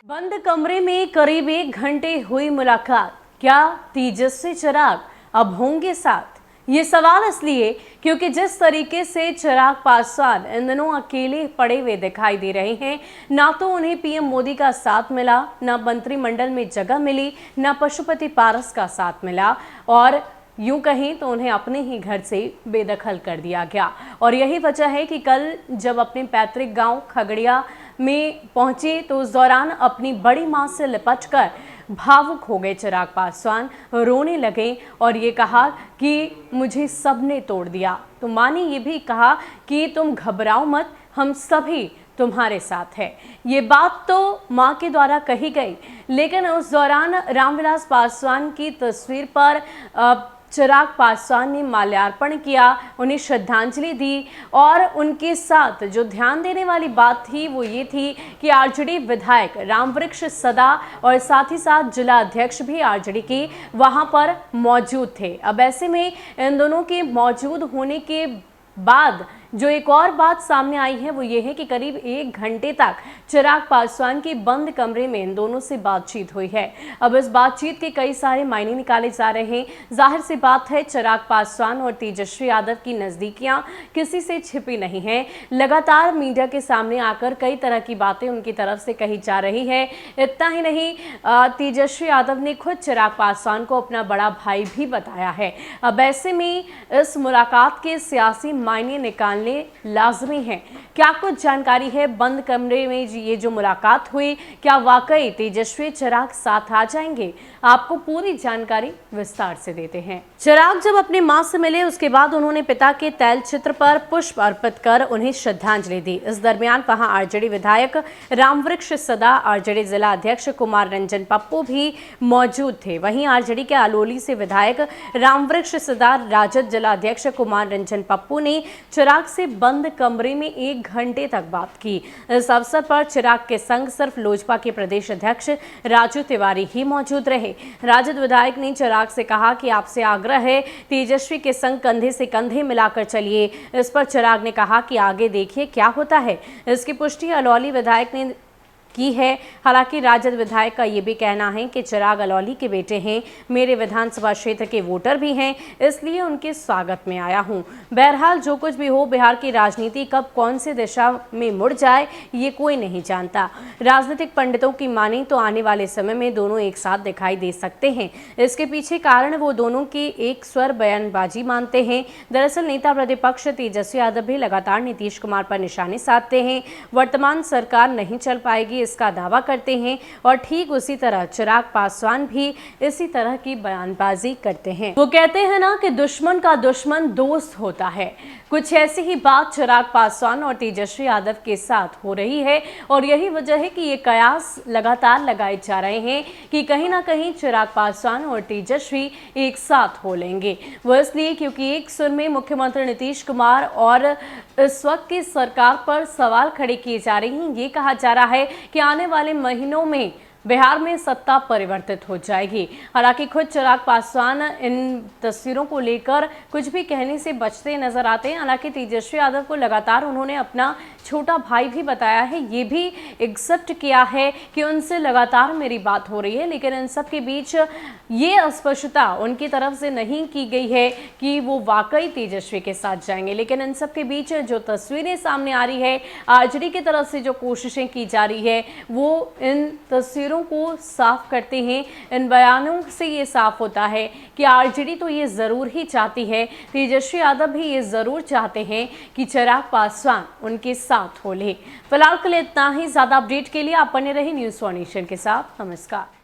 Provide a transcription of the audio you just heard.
बंद कमरे में करीब 1 घंटे हुई मुलाकात। क्या तेजस्वी चिराग अब होंगे साथ? ये सवाल इसलिए क्योंकि जिस तरीके से चिराग पासवान इन दिनों अकेले पड़े हुए दिखाई दे रहे हैं, ना तो उन्हें पीएम मोदी का साथ मिला, ना मंत्रिमंडल में जगह मिली, ना पशुपति पारस का साथ मिला और यूं कहें तो उन्हें अपने ही घर से बेदखल कर दिया गया। और यही वजह है कि कल जब अपने पैतृक गांव खगड़िया में पहुंचे तो उस दौरान अपनी बड़ी मां से लिपटकर भावुक हो गए चिराग पासवान, रोने लगे और ये कहा कि मुझे सबने तोड़ दिया। तो मां ने ये भी कहा कि तुम घबराओ मत, हम सभी तुम्हारे साथ है। ये बात तो मां के द्वारा कही गई, लेकिन उस दौरान रामविलास पासवान की तस्वीर पर चिराग पासवान ने माल्यार्पण किया, उन्हें श्रद्धांजलि दी और उनके साथ जो ध्यान देने वाली बात थी वो ये थी कि आरजेडी विधायक रामवृक्ष सदा और साथ ही साथ जिला अध्यक्ष भी आरजेडी के वहां पर मौजूद थे। अब ऐसे में इन दोनों के मौजूद होने के बाद जो एक और बात सामने आई है वो ये है कि करीब 1 घंटे तक चिराग पासवान के बंद कमरे में इन दोनों से बातचीत हुई है। अब इस बातचीत के कई सारे मायने निकाले जा रहे हैं। जाहिर सी बात है चिराग पासवान और तेजस्वी यादव की नजदीकियां किसी से छिपी नहीं है। लगातार मीडिया के सामने आकर कई तरह की बातें उनकी तरफ से कही जा रही है। इतना ही नहीं, तेजस्वी यादव ने खुद चिराग पासवान को अपना बड़ा भाई भी बताया है। अब ऐसे में इस मुलाकात के सियासी मायने निकालने लाजमी है। क्या कुछ जानकारी है बंद कमरे में ये जो मुलाकात हुई, क्या वाकई तेजस्वी चिराग साथ आ जाएंगे? आपको पूरी जानकारी विस्तार से देते हैं। चिराग जब अपनी मां से मिले उसके बाद उन्होंने पिता के तैल चित्र पर पुष्प अर्पित कर उन्हें श्रद्धांजलि दी। इस दरमियान वहां आरजेडी विधायक रामवृक्ष सदा, आरजेडी जिला अध्यक्ष कुमार रंजन पप्पू भी मौजूद थे। वहीं आरजेडी के अलोली से विधायक रामवृक्ष सदा, राजद जिला अध्यक्ष कुमार रंजन पप्पू ने चिराग से बंद कमरे में 1 घंटे तक बात की। इस अवसर पर चिराग के संग सिर्फ लोजपा के प्रदेश अध्यक्ष राजू तिवारी ही मौजूद रहे। राजद विधायक ने चिराग से कहा कि आपसे आग्रह है, तेजस्वी के संग कंधे से कंधे मिलाकर चलिए। इस पर चिराग ने कहा कि आगे देखिए क्या होता है। इसकी पुष्टि अलौली विधायक ने की है। हालांकि राजद विधायक का ये भी कहना है कि चिराग अलौली के बेटे हैं, मेरे विधानसभा क्षेत्र के वोटर भी हैं, इसलिए उनके स्वागत में आया हूं। बहरहाल जो कुछ भी हो, बिहार की राजनीति कब कौन सी दिशा में मुड़ जाए ये कोई नहीं जानता। राजनीतिक पंडितों की माने तो आने वाले समय में दोनों एक साथ दिखाई दे सकते हैं। इसके पीछे कारण वो दोनों की एक स्वर बयानबाजी मानते हैं। दरअसल नेता प्रतिपक्ष तेजस्वी यादव भी लगातार नीतीश कुमार पर निशाने साधते हैं। वर्तमान सरकार नहीं चल पाएगी इसका दावा करते हैं और ठीक उसी तरह चिराग पासवान भी इसी तरह की बयानबाजी करते हैं। वो कहते हैं ना कि दुश्मन का दुश्मन दोस्त होता है। कुछ ऐसी ही बात चिराग पासवान और तेजस्वी यादव के साथ हो रही है और यही वजह है कि ये कयास लगातार लगाए जा रहे हैं कि कहीं ना कहीं चिराग पासवान और तेजस्वी एक साथ हो लेंगे। वो इसलिए क्योंकि एक सुर में मुख्यमंत्री नीतीश कुमार और इस वक्त की सरकार पर सवाल खड़े किए जा रहे हैं। ये कहा जा रहा है कि आने वाले महीनों में बिहार में सत्ता परिवर्तित हो जाएगी। हालांकि खुद चिराग पासवान इन तस्वीरों को लेकर कुछ भी कहने से बचते नजर आते हैं। हालांकि तेजस्वी यादव को लगातार उन्होंने अपना छोटा भाई भी बताया है, ये भी एक्सेप्ट किया है कि उनसे लगातार मेरी बात हो रही है, लेकिन इन सब के बीच ये अस्पष्टता उनकी तरफ से नहीं की गई है कि वो वाकई तेजस्वी के साथ जाएंगे। लेकिन इन सब के बीच जो तस्वीरें सामने आ रही है, आरजेडी की तरफ से जो कोशिशें की जा रही है, वो इन तस्वीरों को साफ करते हैं। इन बयानों से ये साफ होता है कि आरजेडी तो ये जरूर ही चाहती है, तेजस्वी यादव भी ये जरूर चाहते हैं कि चिराग पासवान उनके साथ हो ले। फिलहाल के लिए इतना ही। ज्यादा अपडेट के लिए आप बने रहे न्यूज़ फॉर नेशन के साथ। नमस्कार।